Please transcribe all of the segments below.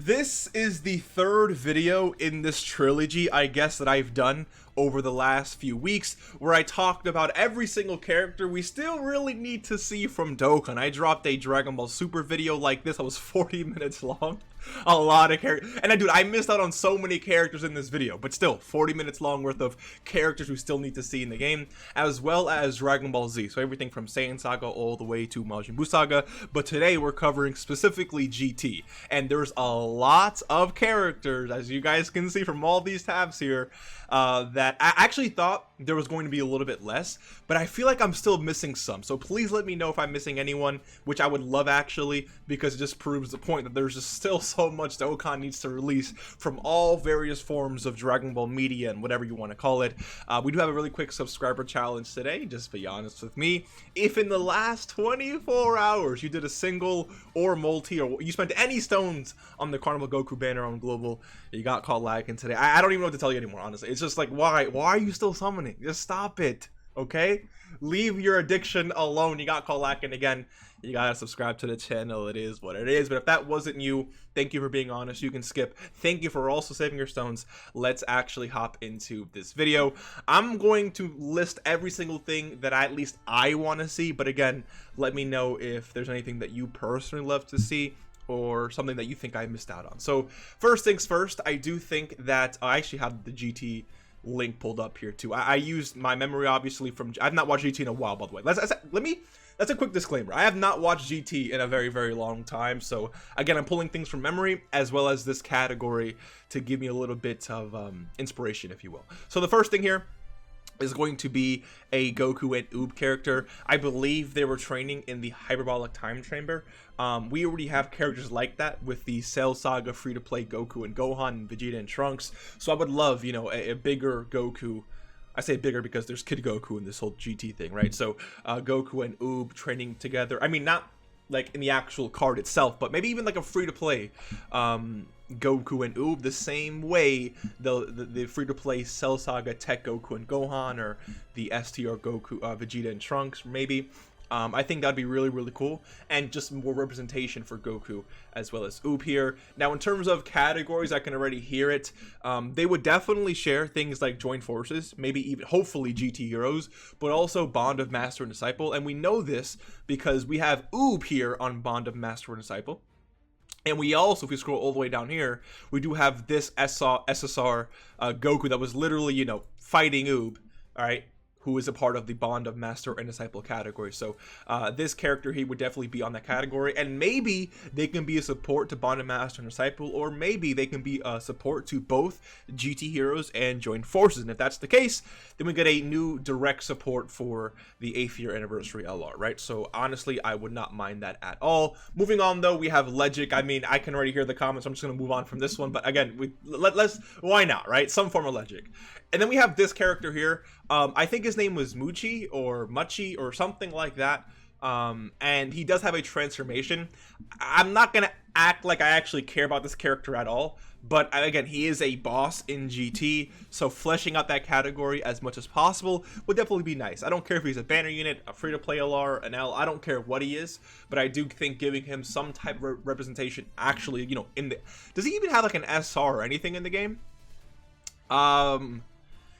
This is the third video in this trilogy, I guess, that I've done over the last few weeks, where I talked about every single character we still really need to see from Dokkan. I dropped a Dragon Ball Super video like this that was 40 minutes long. A lot of characters, and dude, I missed out on so many characters in this video, but still 40 minutes long worth of characters we still need to see in the game, as well as Dragon Ball Z, so everything from Saiyan Saga all the way to Majin Buu Saga. But today we're covering specifically GT, and there's a lot of characters, as you guys can see from all these tabs here, that I actually thought there was going to be a little bit less, but I feel like I'm still missing some. So please let me know if I'm missing anyone, which I would love actually, because it just proves the point that there's just still so much Dokkan needs to release from all various forms of Dragon Ball media and whatever you want to call it. We do have a really quick subscriber challenge today. Just be honest with me. If in the last 24 hours you did a single or multi, or you spent any stones on the Carnival Goku banner on Global, you got caught lagging today. I don't even know what to tell you anymore, honestly. It's just like, why are you still summoning? Just stop it, okay? Leave your addiction alone. You got caught lacking again. You gotta subscribe to the channel. It is what it is. But if that wasn't you, thank you for being honest. You can skip. Thank you for also saving your stones. Let's actually hop into this video. I'm going to list every single thing that at least I want to see. But again, let me know if there's anything that you personally love to see, or something that you think I missed out on. So first things first, I do think that I actually have the GT link pulled up here too. I used my memory obviously from, I've not watched GT in a while, by the way. That's a quick disclaimer. I have not watched GT in a very, very long time. So again, I'm pulling things from memory as well as this category to give me a little bit of inspiration, if you will. So the first thing here is going to be a Goku and Oob character. I believe they were training in the hyperbolic time chamber. We already have characters like that with the Cell Saga free-to-play Goku and Gohan, Vegeta and Trunks. So I would love, you know, a bigger Goku. I say bigger because there's Kid Goku in this whole GT thing, right? So Goku and Oob training together. I mean, not like in the actual card itself, but maybe even like a free-to-play Goku and Oob, the same way the free-to-play Cell Saga Tech Goku and Gohan, or the STR Goku Vegeta and Trunks maybe. I think that'd be really, really cool, and just more representation for Goku as well as Oob here. Now, in terms of categories, I can already hear it. They would definitely share things like joint forces, maybe even, hopefully, GT heroes, but also Bond of Master and Disciple. And we know this because we have Oob here on Bond of Master and Disciple. And we also, if we scroll all the way down here, we do have this SSR Goku that was literally, you know, fighting Oob, all right, who is a part of the Bond of Master and Disciple category. So this character, he would definitely be on that category, and maybe they can be a support to Bond of Master and Disciple, or maybe they can be a support to both GT heroes and joint forces. And if that's the case, then we get a new direct support for the 8th year anniversary LR, right? So honestly, I would not mind that at all. Moving on though, we have Legic. I mean, I can already hear the comments, so I'm just gonna move on from this one, but again, let's why not, right? Some form of Legic. And then we have this character here. I think his name was Muchi or Muchi or something like that. And he does have a transformation. I'm not going to act like I actually care about this character at all. But again, he is a boss in GT. So fleshing out that category as much as possible would definitely be nice. I don't care if he's a banner unit, a free-to-play LR, an L. I don't care what he is. But I do think giving him some type of representation actually, you know, in the... Does he even have like an SR or anything in the game?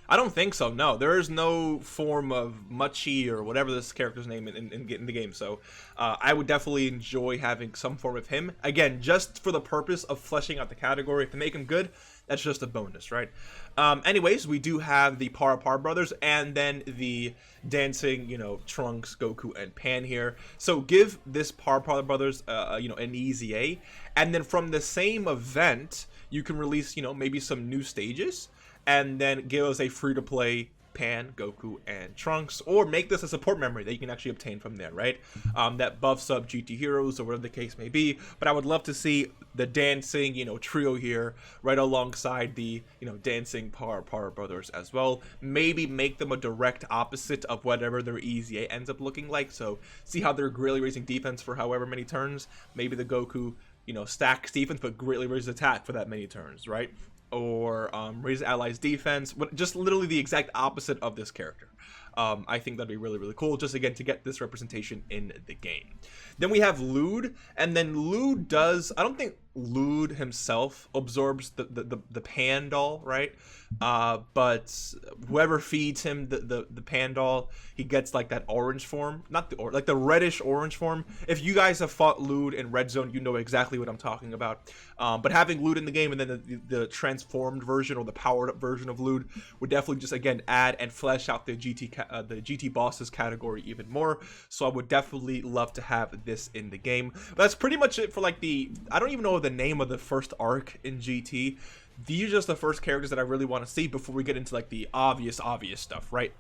I don't think so. No, there is no form of Muchi or whatever this character's name in the game. So I would definitely enjoy having some form of him. Again, just for the purpose of fleshing out the category. If they make him good, that's just a bonus, right? Anyways, we do have the Par brothers, and then the dancing, you know, Trunks, Goku, and Pan here. So give this Par brothers, you know, an easy A. And then from the same event, you can release, you know, maybe some new stages, and then give us a free-to-play Pan, Goku, and Trunks, or make this a support memory that you can actually obtain from there, right? That buffs up GT heroes or whatever the case may be. But I would love to see the dancing, you know, trio here right alongside the, you know, dancing Par brothers as well. Maybe make them a direct opposite of whatever their EZA ends up looking like. So see how they're greatly raising defense for however many turns. Maybe the Goku, you know, stacks defense but greatly raises attack for that many turns, right? Or raise allies defense, just literally the exact opposite of this character. I think that'd be really, really cool, just again to get this representation in the game. Then we have Lude, and then Lude does, I don't think Lud himself absorbs the pan doll, right? But whoever feeds him the pan doll, he gets like that orange form, not the like the reddish orange form. If you guys have fought Lud in Red Zone, you know exactly what I'm talking about. But having Lud in the game and then the transformed version or the powered up version of Lud would definitely just again add and flesh out the GT bosses category even more. So I would definitely love to have this in the game. But that's pretty much it for like I don't even know the name of the first arc in GT. These are just the first characters that I really want to see before we get into like the obvious stuff, right?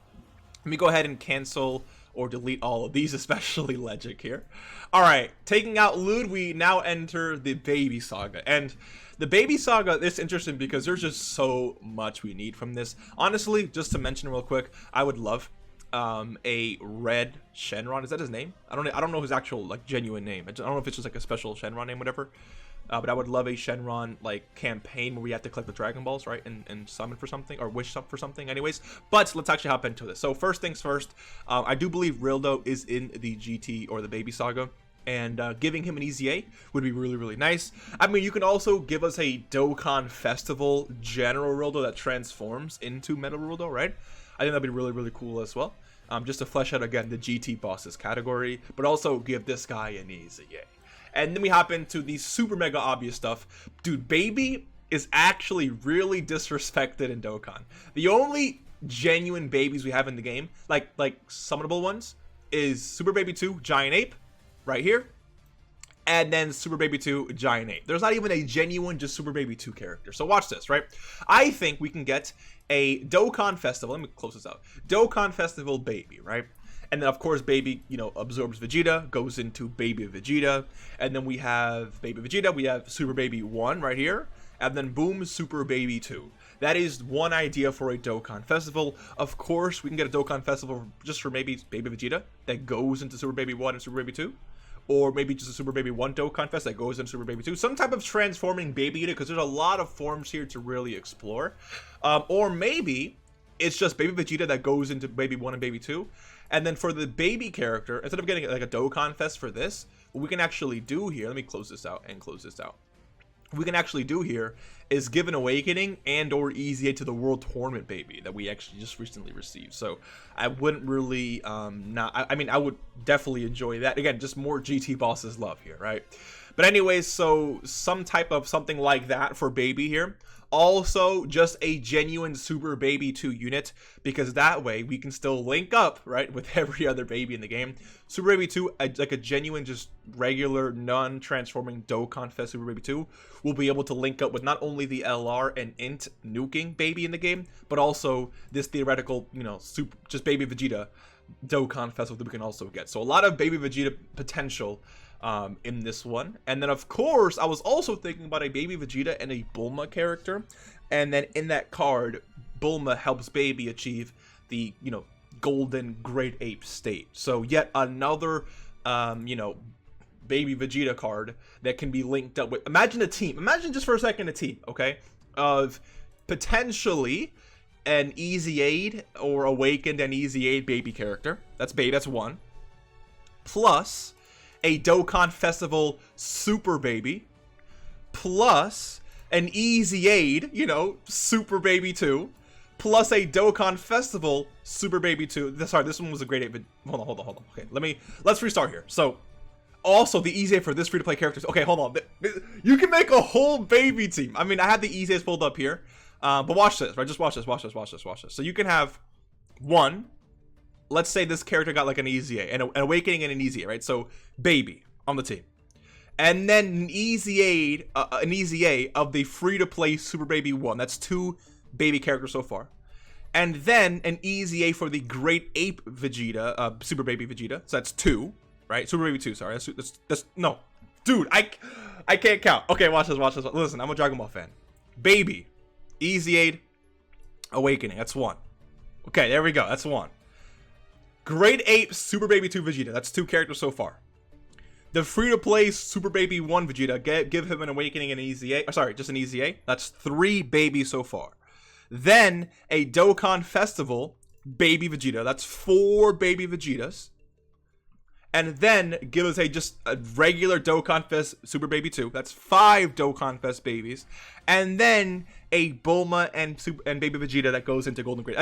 Let me go ahead and cancel or delete all of these, especially Legic here. All right, taking out Lud, we now enter the Baby Saga. And the Baby Saga is interesting because there's just so much we need from this. Honestly, just to mention real quick, I would love a red Shenron. Is that his name? I don't know his actual like genuine name. I don't know if it's just like a special Shenron name, whatever. But I would love a Shenron like campaign where we have to collect the Dragon Balls, right, and summon for something or wish for something. Anyways, but let's actually hop into this. So first things first, I do believe Rildo is in the GT or the Baby Saga, and giving him an easy A would be really nice. I mean, you can also give us a Dokkan Festival General Rildo that transforms into Metal Rildo, right? I think that'd be really cool as well. Just to flesh out again the GT bosses category, but also give this guy an easy A. And then we hop into the super mega obvious stuff. Dude, Baby is actually really disrespected in Dokkan. The only genuine babies we have in the game, like summonable ones, is Super Baby 2 Giant Ape, right here. And then Super Baby 2 Giant Ape. There's not even a genuine just Super Baby 2 character. So watch this, right? I think we can get a Dokkan Festival. Let me close this out. Dokkan Festival Baby, right? And then, of course, Baby, you know, absorbs Vegeta, goes into Baby Vegeta. And then we have Baby Vegeta. We have Super Baby 1 right here. And then, boom, Super Baby 2. That is one idea for a Dokkan Festival. Of course, we can get a Dokkan Festival just for maybe Baby Vegeta that goes into Super Baby 1 and Super Baby 2. Or maybe just a Super Baby 1 Dokkan Fest that goes into Super Baby 2. Some type of transforming Baby Vegeta, because there's a lot of forms here to really explore. Or maybe it's just Baby Vegeta that goes into Baby 1 and Baby 2. And then for the baby character, instead of getting like a Dokkan Fest for this, what we can actually do here, let me close this out and close this out. What we can actually do here is give an awakening and or easy aid to the World Tournament Baby that we actually just recently received. So I wouldn't really I mean I would definitely enjoy that. Again, just more GT bosses love here, right? But anyways, so some type of something like that for Baby here. Also, just a genuine Super Baby 2 unit, because that way we can still link up, right, with every other baby in the game. Super Baby 2, like a genuine, just regular, non-transforming Dokkan Fest Super Baby 2, will be able to link up with not only the LR and Int nuking baby in the game, but also this theoretical, you know, just Baby Vegeta Dokkan Festival that we can also get. So a lot of Baby Vegeta potential in this one. And then of course I was also thinking about a Baby Vegeta and a Bulma character, and then in that card Bulma helps Baby achieve the, you know, golden great ape state. So yet another you know, Baby Vegeta card that can be linked up with, imagine just for a second a team, okay, of potentially an Easy Aid or Awakened and Easy Aid baby character. That's one, plus a Dokkan Festival Super Baby, plus an Easy Aid, you know, Super Baby 2, plus a Dokkan Festival Super Baby 2. Sorry, this one was a great 8, but hold on. Okay, let's restart here. So, also the Easy Aid for this free-to-play characters. Okay, hold on. You can make a whole baby team. I mean, I have the Easy Aids pulled up here, but watch this, right? Just watch this. So you can have one. Let's say this character got like an Easy A, an Awakening and an Easy A, right? So Baby on the team, and then an Easy A of the free-to-play Super Baby 1. That's 2 baby characters so far, and then an Easy A for the Great Ape Vegeta, Super Baby Vegeta. So that's 2, right? Super Baby 2. Sorry, that's no, dude. I can't count. Okay, watch this. Listen, I'm a Dragon Ball fan. Baby, Easy Aid, Awakening. That's 1. Okay, there we go. That's 1. Great Ape Super Baby 2 Vegeta. That's 2 characters so far. The free-to-play Super Baby 1 Vegeta. Give him an Awakening and an Easy A. Sorry, just an Easy A. That's 3 babies so far. Then a Dokkan Festival Baby Vegeta. That's 4 baby Vegetas. and then give us just a regular Dokkan Fest Super Baby 2. That's 5 Dokkan Fest babies, and then a Bulma and Baby Vegeta that goes into Golden Grade.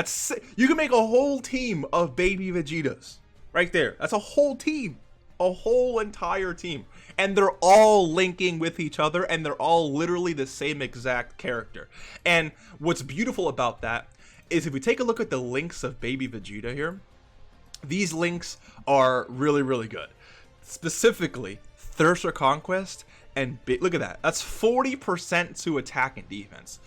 You can make a whole team of Baby Vegetas right there. That's a whole team, a whole entire team, and they're all linking with each other, and they're all literally the same exact character. And what's beautiful about that is if we take a look at the links of Baby Vegeta here, these links are really, really good. Specifically, Thirst for Conquest and look at that. That's 40% to attack and defense.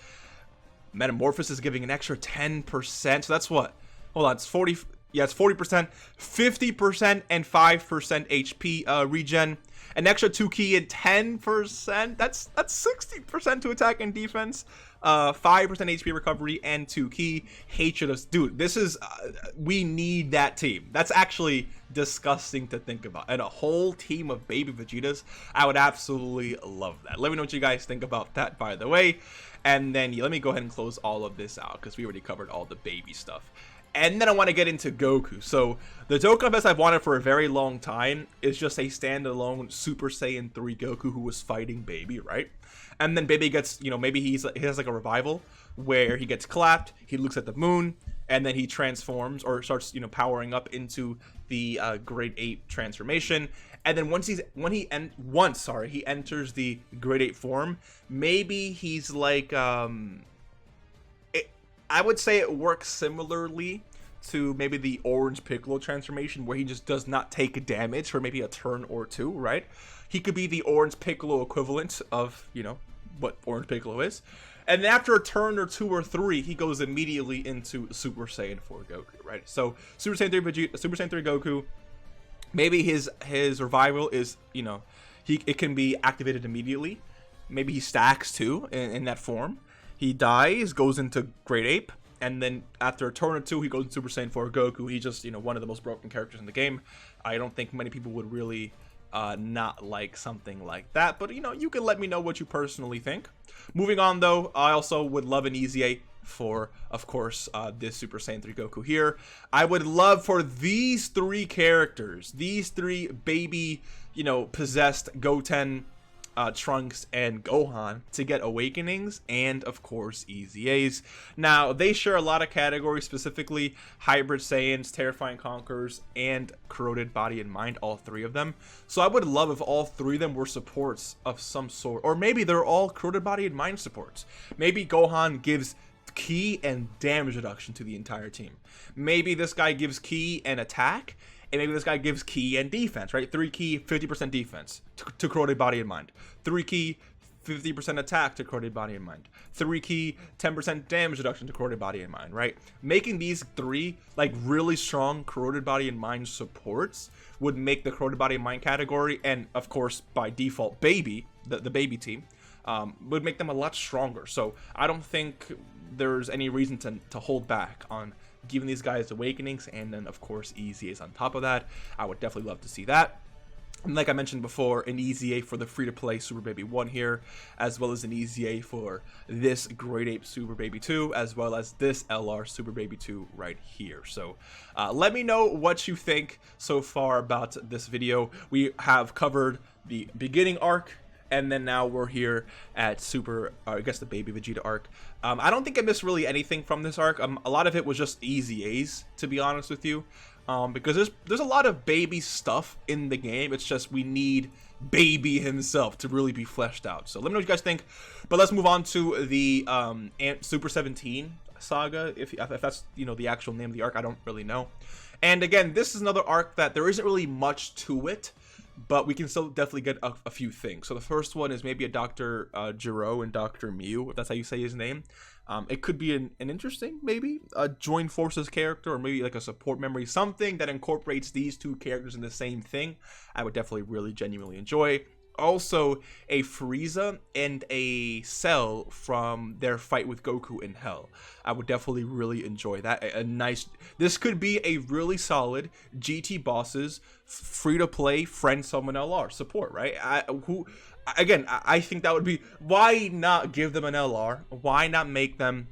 Metamorphosis is giving an extra 10%. So that's what? Hold on, it's 40. Yeah, it's 40%, 50%, and 5% HP regen. An extra 2 ki and 10%. That's 60% to attack and defense. 5% HP recovery and 2 ki. Hatred of, dude, this is we need that team. That's actually disgusting to think about. And a whole team of Baby Vegetas, I would absolutely love that. Let me know what you guys think about that, by the way. And then let me go ahead and close all of this out because we already covered all the baby stuff. And then I want to get into Goku. So the Dokkan Fest I've wanted for a very long time is just a standalone Super Saiyan 3 Goku who was fighting Baby, right? And then Baby gets, maybe he has like a revival where he gets clapped, he looks at the moon, and then he transforms or starts, powering up into the Grade 8 transformation. And then once he enters the Grade 8 form, maybe he's like I would say it works similarly to maybe the Orange Piccolo transformation, where he just does not take damage for maybe a turn or two, right? He could be the Orange Piccolo equivalent of, what Orange Piccolo is. And after a turn or 2 or 3, he goes immediately into Super Saiyan 4 Goku, right? So Super Saiyan 3 Vegeta, Super Saiyan 3 Goku, maybe his revival is, it can be activated immediately. Maybe he stacks too in that form. He dies, goes into Great Ape, and then after a turn or 2, he goes into Super Saiyan 4 Goku. He's just, one of the most broken characters in the game. I don't think many people would really not like something like that, but you can let me know what you personally think. Moving on though, I also would love an Easy A for, of course, this Super Saiyan 3 Goku here. I would love for these 3 characters, these 3 baby, possessed Goten, Trunks, and Gohan to get awakenings and of course Easy A's. Now they share a lot of categories, specifically Hybrid Saiyans, Terrifying Conquerors, and Corroded Body and Mind, all 3 of them. So I would love if all 3 of them were supports of some sort, or maybe they're all Corroded Body and Mind supports. Maybe Gohan gives ki and damage reduction to the entire team. Maybe this guy gives ki and attack, and maybe this guy gives ki and defense, right? 3 ki, 50% defense to Corroded Body and Mind. 3 ki, 50% attack to Corroded Body and Mind. 3 ki, 10% damage reduction to Corroded Body and Mind, right? Making these 3 like really strong Corroded Body and Mind supports would make the Corroded Body and Mind category, and of course by default Baby, the baby team, would make them a lot stronger. So I don't think there's any reason to hold back on giving these guys awakenings, and then of course Easy A's on top of that. I would definitely love to see that. And like I mentioned before, an Easy A for the free-to-play Super Baby 1 here, as well as an Easy A for this Great Ape Super Baby 2, as well as this LR Super Baby 2 right here. So let me know what you think so far about this video. We have covered the beginning arc, and then now we're here at I guess the Baby Vegeta arc. I don't think I missed really anything from this arc. A lot of it was just Easy A's, to be honest with you. Because there's a lot of baby stuff in the game. It's just we need Baby himself to really be fleshed out. So let me know what you guys think. But let's move on to the Super 17 saga, if that's the actual name of the arc. I don't really know. And again, this is another arc that there isn't really much to it, but we can still definitely get a few things. So the first one is maybe a Dr. Gero and Dr. Mew, if that's how you say his name. It could be an interesting, maybe, a join forces character, or maybe like a support memory, something that incorporates these 2 characters in the same thing. I would definitely really genuinely enjoy. Also, a Frieza and a Cell from their fight with Goku in Hell. I would definitely really enjoy that. This could be a really solid GT Bosses free-to-play friend summon LR support, right? I think that would be, why not give them an LR? Why not make them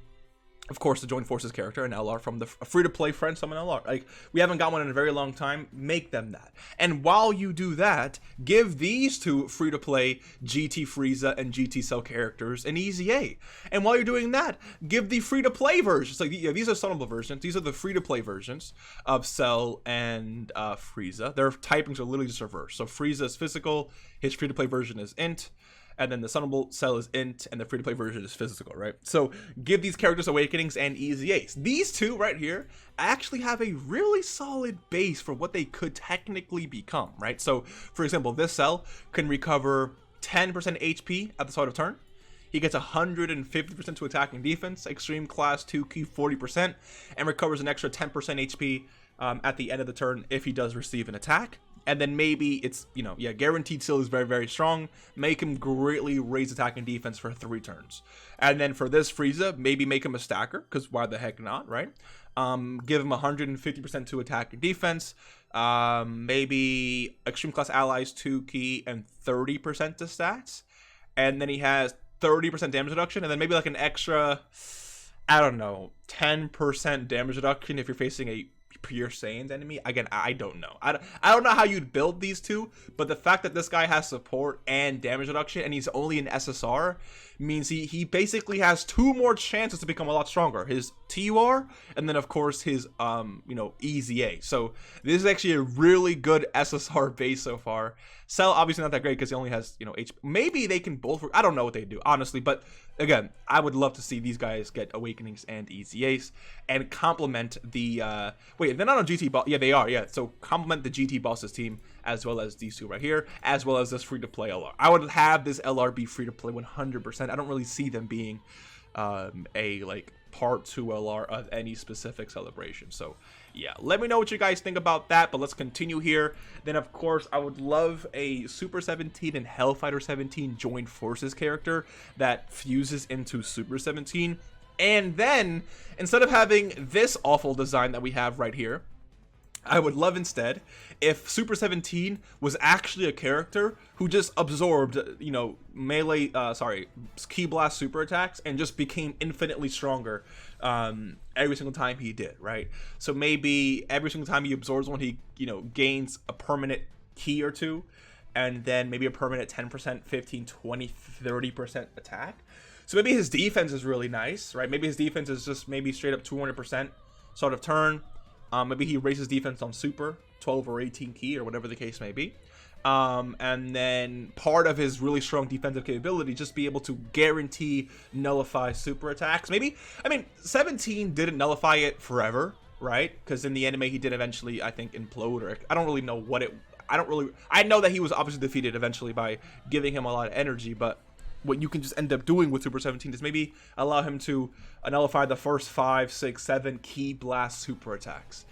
of course, the Join Forces character, an LR from the free-to-play friend summon LR. Like, we haven't got one in a very long time. Make them that. And while you do that, give these two free-to-play GT Frieza and GT Cell characters an easy A. And while you're doing that, give the free-to-play versions. Like, yeah, these are summable versions. These are the free-to-play versions of Cell and Frieza. Their typings are literally just reversed. So Frieza is physical. His free-to-play version is int. And then the summable Cell is int, and the free-to-play version is physical, right? So give these characters awakenings and easy A's. These two right here actually have a really solid base for what they could technically become, right? So, for example, this Cell can recover 10% HP at the start of turn. He gets 150% to attack and defense, extreme class 2 key 40%, and recovers an extra 10% HP at the end of the turn if he does receive an attack. And then maybe it's, you know, yeah, guaranteed Seal is very, very strong. Make him greatly raise attack and defense for 3 turns. And then for this Frieza, maybe make him a stacker, because why the heck not, right? Give him 150% to attack and defense. Maybe extreme class allies 2 key and 30% to stats. And then he has 30% damage reduction. And then maybe like an extra, I don't know, 10% damage reduction if you're facing a pure Saiyans enemy. Again, I don't know. I don't know how you'd build these two, but the fact that this guy has support and damage reduction and he's only an SSR means he basically has 2 more chances to become a lot stronger. His TUR and then of course his you know, easy A. So this is actually a really good SSR base so far. Cell obviously not that great because he only has, you know, HP. Maybe they can both work. I don't know what they do, honestly, but again, I would love to see these guys get awakenings and easy A's and complement the wait, they're not on GT boss. Yeah, they are. Yeah, so complement the GT bosses team as well as these two right here, as well as this free to play LR. I would have this LR be free to play 100%. I don't really see them being a like part 2 LR of any specific celebration. So yeah, let me know what you guys think about that, but let's continue here. Then of course I would love a Super 17 and Hellfighter 17 joint forces character that fuses into Super 17. And then instead of having this awful design that we have right here, I would love instead if Super 17 was actually a character who just absorbed, you know, melee, Ki Blast super attacks and just became infinitely stronger every single time he did, right? So maybe every single time he absorbs one, he, you know, gains a permanent key or 2, and then maybe a permanent 10%, 15, 20, 30% attack. So maybe his defense is really nice, right? Maybe his defense is just maybe straight up 200% sort of turn. Maybe he raises defense on super, 12 or 18 key or whatever the case may be. And then part of his really strong defensive capability, just be able to guarantee nullify super attacks. Maybe, I mean, 17 didn't nullify it forever, right? Because in the anime he did eventually, I think, implode, or I don't really know what it, I know that he was obviously defeated eventually by giving him a lot of energy, but what you can just end up doing with Super 17 is maybe allow him to nullify the first 5, 6, 7 Ki Blast super attacks,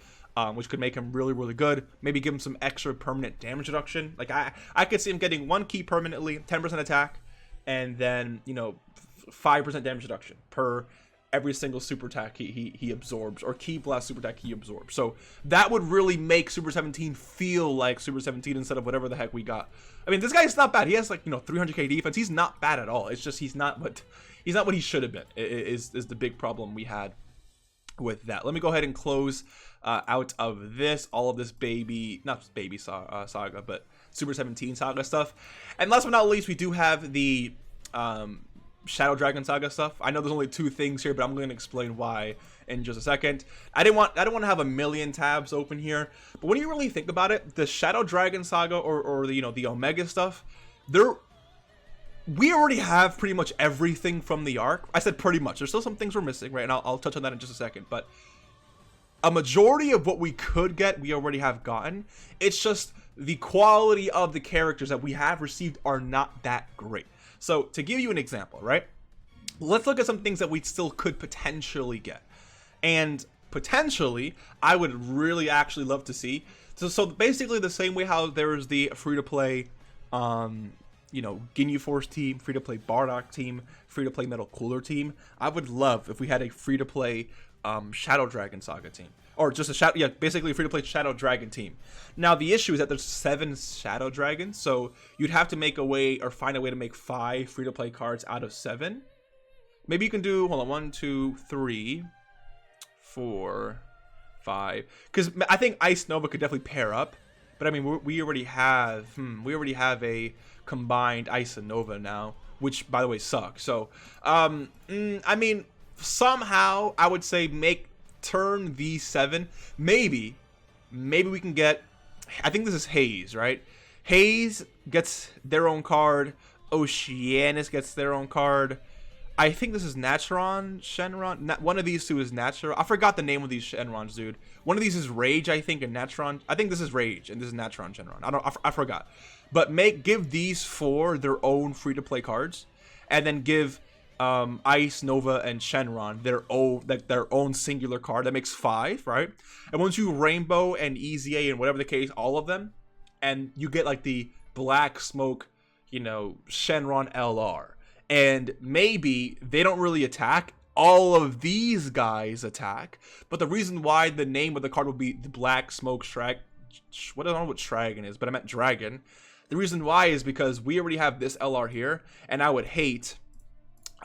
which could make him really, really good. Maybe give him some extra permanent damage reduction. Like I could see him getting 1 key permanently, 10% attack, and then, you know, 5% damage reduction per every single super attack he absorbs, or Ki Blast super attack he absorbs. So that would really make Super 17 feel like Super 17 instead of whatever the heck we got. I mean, this guy's not bad. He has, like, you know, 300k defense. He's not bad at all. It's just he's not what he should have been. Is the big problem we had with that. Let me go ahead and close out of this, all of this not baby saga, but Super 17 saga stuff. And last but not least, we do have the Shadow Dragon Saga stuff. I know there's only 2 things here, but I'm going to explain why in just a second. I don't want to have a million tabs open here, but when you really think about it, the Shadow Dragon Saga or the, you know, the Omega stuff, we already have pretty much everything from the arc. I said pretty much. There's still some things we're missing, right? And I'll touch on that in just a second, but a majority of what we could get, we already have gotten. It's just the quality of the characters that we have received are not that great. So to give you an example, right? Let's look at some things that we still could potentially get. And potentially, I would really actually love to see. So basically the same way how there's the free-to-play, you know, Ginyu Force team, free-to-play Bardock team, free-to-play Metal Cooler team. I would love if we had a free-to-play Shadow Dragon Saga team. Or just a Shadow, yeah, basically a free-to-play Shadow Dragon team. Now, the issue is that there's 7 Shadow Dragons, so you'd have to make a way, or find a way to make 5 free-to-play cards out of 7. Maybe you can do, hold on, 1, 2, 3, 4, 5. Because I think Ice Nova could definitely pair up. But I mean, we already have a combined Ice and Nova now, which by the way sucks. So, I mean, somehow I would say turn V7. Maybe we can get. I think this is Haze, right? Haze gets their own card. Oceanus gets their own card. I think this is Natron, Shenron. One of these two is Natron. I forgot the name of these Shenrons, dude. One of these is Rage, I think, and Natron. I think this is Rage, and this is Natron, Shenron. I forgot. But give these 4 their own free-to-play cards, and then give Ice, Nova, and Shenron their own singular card. That makes 5, right? And once you Rainbow and EZA and whatever the case, all of them, and you get like the Black Smoke, Shenron LR. And maybe they don't really attack. All of these guys attack. But the reason why the name of the card would be the Black Smoke Shrag. I don't know what Dragon is, but I meant Dragon. The reason why is because we already have this LR here. And I would hate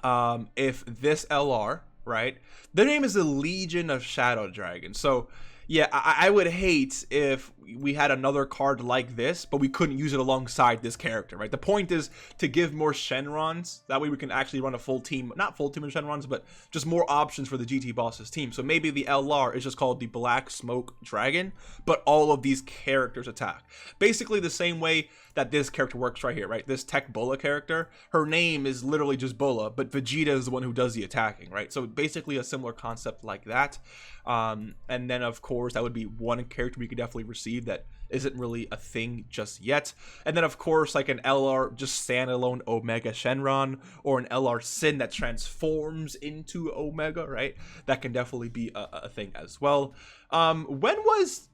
if this LR, right? Their name is the Legion of Shadow Dragon. So, yeah, I would hate if we had another card like this, but we couldn't use it alongside this character, right? The point is to give more Shenrons. That way we can actually run a full team, not full team of Shenrons, but just more options for the GT Bosses team. So maybe the LR is just called the Black Smoke Dragon, but all of these characters attack. Basically the same way that this character works right here, right? This Tech Bulla character, her name is literally just Bulla, but Vegeta is the one who does the attacking, right? So basically a similar concept like that. And then of course that would be one character we could definitely receive that isn't really a thing just yet. And then of course like an LR just standalone Omega Shenron, or an LR Sin that transforms into Omega, right? That can definitely be a thing as well. When was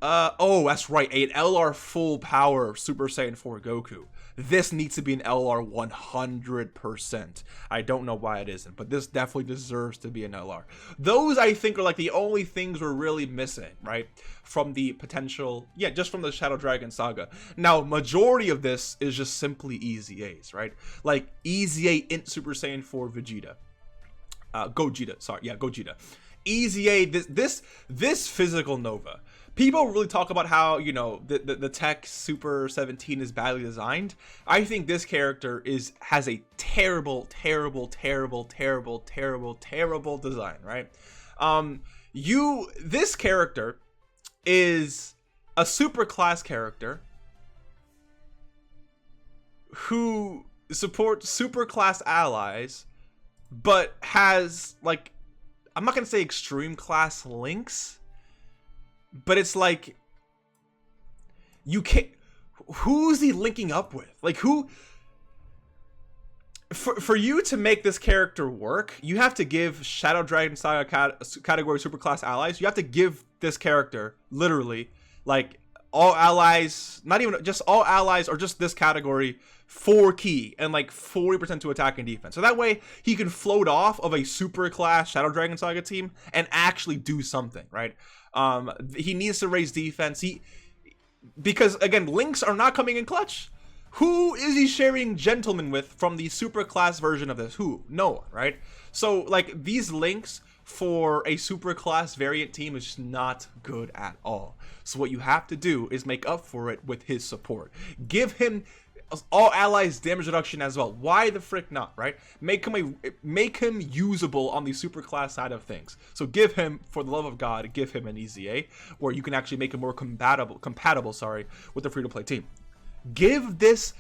oh, that's right, an LR full power Super Saiyan 4 Goku. This needs to be an LR 100%. I don't know why it isn't, but this definitely deserves to be an LR. Those, I think, are like the only things we're really missing, right? From the potential, yeah, just from the Shadow Dragon Saga. Now, majority of this is just simply EZAs, right? Like, EZA Int Super Saiyan 4 Vegeta. Gogeta, sorry, yeah, Gogeta. EZA, this physical Nova. People really talk about how, the tech Super 17 is badly designed. I think this character has a terrible design, right? This character is a super class character who supports super class allies, but has, like, I'm not gonna say extreme class links, but it's like, you can't, who's he linking up with? Like, who, for you to make this character work, you have to give Shadow Dragon Saga category superclass allies, you have to give this character, literally, like, all allies, not even just all allies, or just this category, 4 key, and like 40% to attack and defense. So that way, he can float off of a super class Shadow Dragon Saga team and actually do something, right? He needs to raise defense. Because again, links are not coming in clutch. Who is he sharing Gentleman with from the super class version of this? Who? No one, right? So like, these links for a super class variant team is just not good at all. So what you have to do is make up for it with his support. Give him all allies damage reduction as well. Why the frick not, right? Make him usable on the super class side of things. So give him, for the love of God, give him an EZA where you can actually make him more compatible, with the free-to-play team. Give this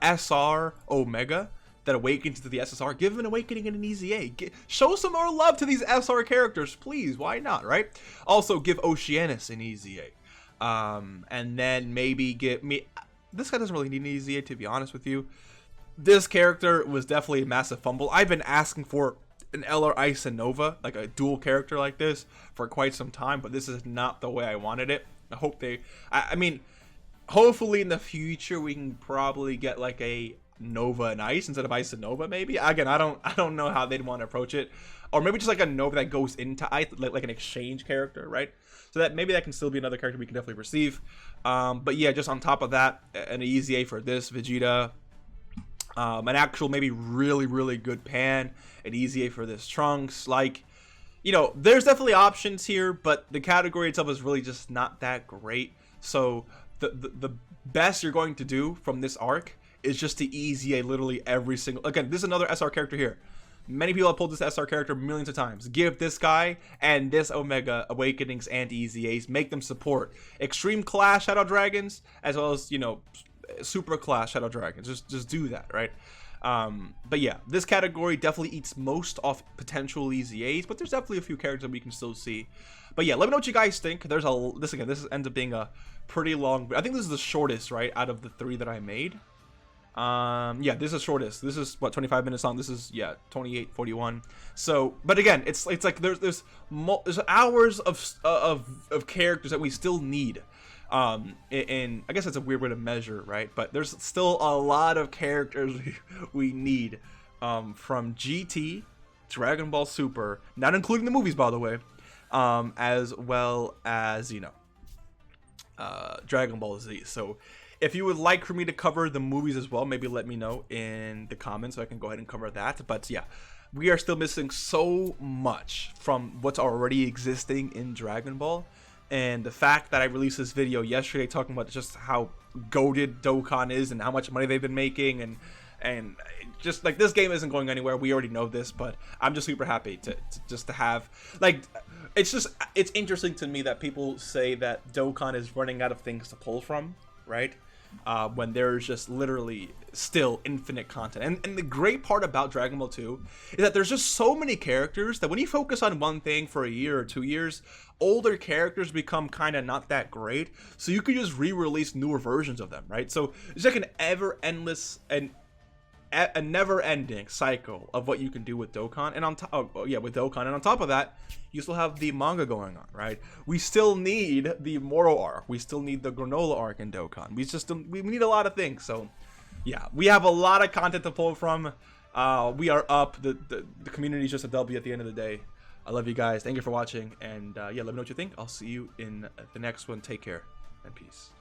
SR Omega that awakens to the SSR, give him an awakening and an EZA. Show some more love to these SR characters, please. Why not, right? Also, give Oceanus an EZA. And then maybe get me. This guy doesn't really need an EZA, to be honest with you. This character was definitely a massive fumble. I've been asking for an LR Ice and Nova, like a dual character like this, for quite some time, but this is not the way I wanted it. I hope I mean, hopefully in the future we can probably get like a Nova and Ice instead of Ice and Nova, maybe. Again, I don't know how they'd want to approach it, or maybe just like a Nova that goes into Ice, like an exchange character, right? So that maybe that can still be another character we can definitely receive. But yeah, just on top of that, an EZA for this Vegeta. An actual maybe really good pan, an easy A for this Trunks. Like, you know, there's definitely options here, but the category itself is really just not that great. So the best you're going to do from this arc is just to easy A literally every single. Again, this is another SR character here. Many people have pulled this SR character millions of times. Give this guy and this Omega Awakenings and Easy A's. Make them support Extreme Class Shadow Dragons as well as, you know, Super Class Shadow Dragons. Just do that, right? But yeah, this category definitely eats most off potential Easy A's, but there's definitely a few characters that we can still see. But yeah, let me know what you guys think. There's this ends up being a pretty long. I think this is the shortest, right, out of the 3 that I made. Yeah, this is shortest. This is what, 25 minutes long. This is, yeah, 28:41. So, but again, it's like there's hours of characters that we still need. And I guess that's a weird way to measure, right? But there's still a lot of characters we need, from GT, Dragon Ball Super, not including the movies, by the way, as well as, you know, Dragon Ball Z. So if you would like for me to cover the movies as well, maybe let me know in the comments so I can go ahead and cover that. But yeah, we are still missing so much from what's already existing in Dragon Ball. And the fact that I released this video yesterday talking about just how goated Dokkan is and how much money they've been making, and just like, this game isn't going anywhere. We already know this, but I'm just super happy to have, like, it's interesting to me that people say that Dokkan is running out of things to pull from, right? When there's just literally still infinite content. And the great part about Dragon Ball 2 is that there's just so many characters that when you focus on one thing for a year or 2 years, older characters become kind of not that great. So you could just re-release newer versions of them, right? So it's like an ever-endless and a never-ending cycle of what you can do with Dokkan, and with Dokkan, and on top of that, you still have the manga going on, right? We still need the Moro arc, we still need the Granola arc in Dokkan. We need a lot of things. So yeah, we have a lot of content to pull from. We are up. The community is just a W at the end of the day. I love you guys. Thank you for watching, and yeah, let me know what you think. I'll see you in the next one. Take care and peace.